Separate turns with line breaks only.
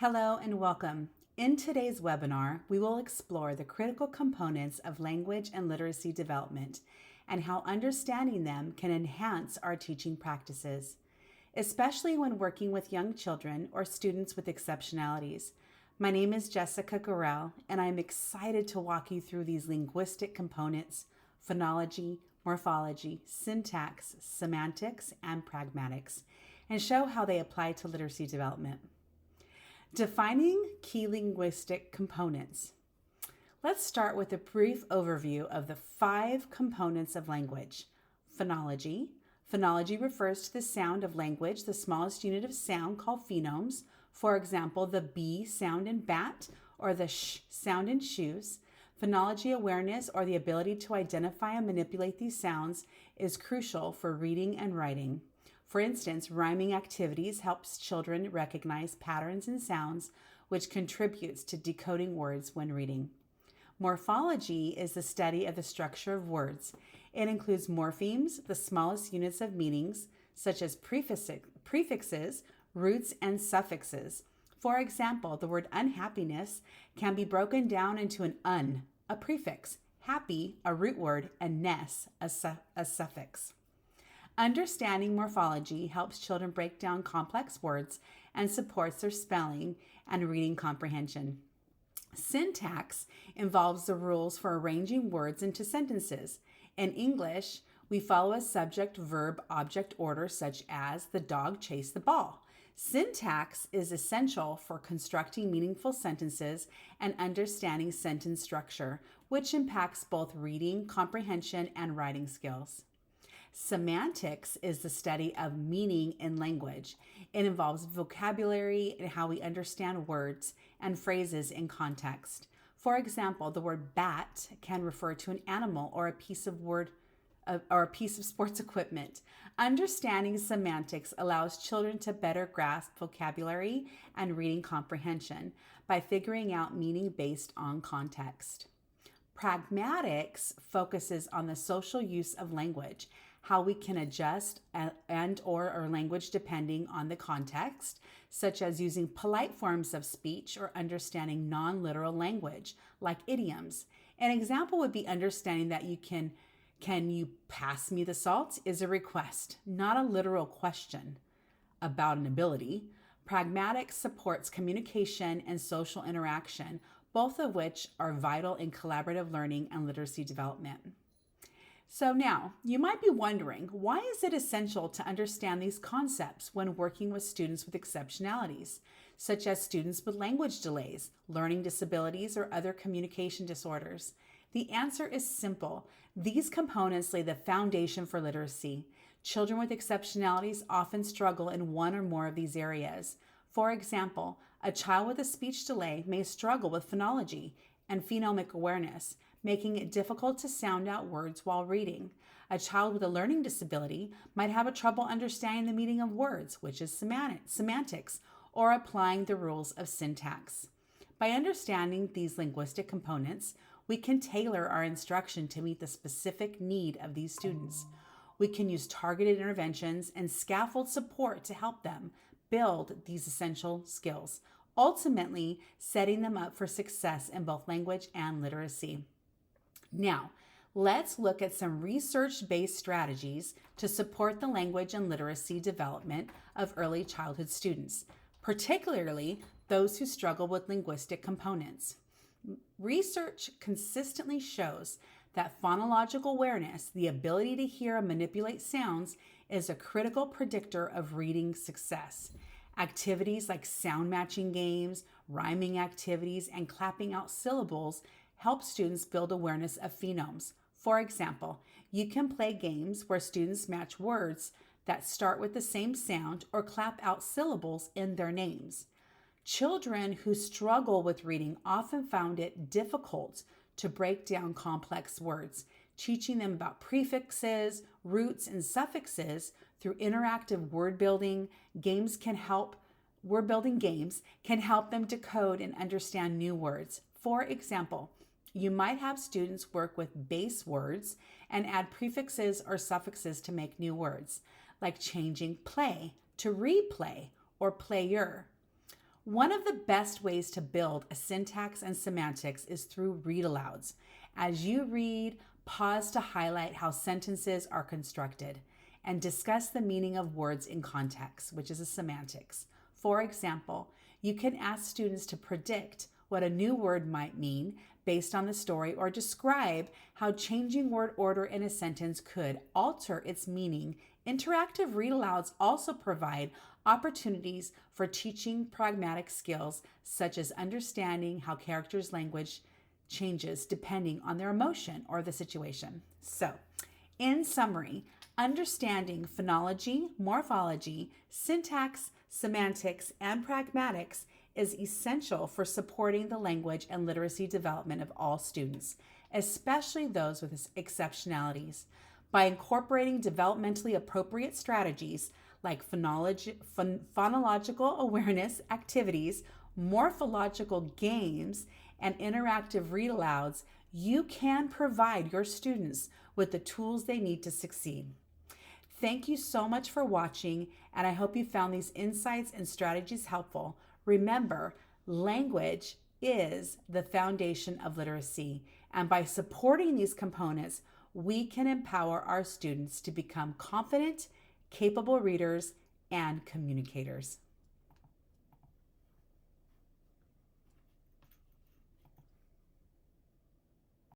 Hello and welcome. In today's webinar, we will explore the critical components of language and literacy development and how understanding them can enhance our teaching practices, especially when working with young children or students with exceptionalities. My name is Jessica Gorell, and I'm excited to walk you through these linguistic components: phonology, morphology, syntax, semantics, and pragmatics, and show how they apply to literacy development. Defining key linguistic components. Let's start with a brief overview of the 5 components of language. Phonology. Phonology refers to the sound of language, the smallest unit of sound called phonemes. For example, the B sound in bat or the sh sound in shoes. Phonology awareness, or the ability to identify and manipulate these sounds, is crucial for reading and writing. For instance, rhyming activities helps children recognize patterns in sounds, which contributes to decoding words when reading. Morphology is the study of the structure of words. It includes morphemes, the smallest units of meanings, such as prefixes, roots, and suffixes. For example, the word unhappiness can be broken down into an a prefix, happy, a root word, and ness, a suffix. Understanding morphology helps children break down complex words and supports their spelling and reading comprehension. Syntax involves the rules for arranging words into sentences. In English, we follow a subject-verb-object order such as the dog chased the ball. Syntax is essential for constructing meaningful sentences and understanding sentence structure, which impacts both reading, comprehension, and writing skills. Semantics is the study of meaning in language. It involves vocabulary and how we understand words and phrases in context. For example, the word bat can refer to an animal or a piece of sports equipment. Understanding semantics allows children to better grasp vocabulary and reading comprehension by figuring out meaning based on context. Pragmatics focuses on the social use of language, how we can adjust or our language depending on the context, such as using polite forms of speech or understanding non-literal language like idioms. An example would be understanding that can you pass me the salt is a request, not a literal question about an ability. Pragmatics supports communication and social interaction, both of which are vital in collaborative learning and literacy development. So now, you might be wondering, why is it essential to understand these concepts when working with students with exceptionalities, such as students with language delays, learning disabilities, or other communication disorders? The answer is simple. These components lay the foundation for literacy. Children with exceptionalities often struggle in one or more of these areas. For example, a child with a speech delay may struggle with phonology and phonemic awareness, making it difficult to sound out words while reading. A child with a learning disability might have trouble understanding the meaning of words, which is semantics, or applying the rules of syntax. By understanding these linguistic components, we can tailor our instruction to meet the specific need of these students. We can use targeted interventions and scaffold support to help them build these essential skills, ultimately setting them up for success in both language and literacy. Now, let's look at some research-based strategies to support the language and literacy development of early childhood students, particularly those who struggle with linguistic components. Research consistently shows that phonological awareness, the ability to hear and manipulate sounds, is a critical predictor of reading success. Activities like sound matching games, rhyming activities, and clapping out syllables help students build awareness of phonemes. For example, you can play games where students match words that start with the same sound or clap out syllables in their names. Children who struggle with reading often found it difficult to break down complex words. Teaching them about prefixes, roots, and suffixes through interactive word-building games can help them decode and understand new words. For example, you might have students work with base words and add prefixes or suffixes to make new words, like changing play to replay or player. One of the best ways to build a syntax and semantics is through read-alouds. As you read, pause to highlight how sentences are constructed and discuss the meaning of words in context, which is a semantics. For example, you can ask students to predict what a new word might mean based on the story, or describe how changing word order in a sentence could alter its meaning. Interactive read-alouds also provide opportunities for teaching pragmatic skills, such as understanding how characters' language changes depending on their emotion or the situation. So, in summary, understanding phonology, morphology, syntax, semantics, and pragmatics is essential for supporting the language and literacy development of all students, especially those with exceptionalities. By incorporating developmentally appropriate strategies like phonological awareness activities, morphological games, and interactive read-alouds, you can provide your students with the tools they need to succeed. Thank you so much for watching, and I hope you found these insights and strategies helpful. Remember, language is the foundation of literacy, and by supporting these components, we can empower our students to become confident, capable readers and communicators.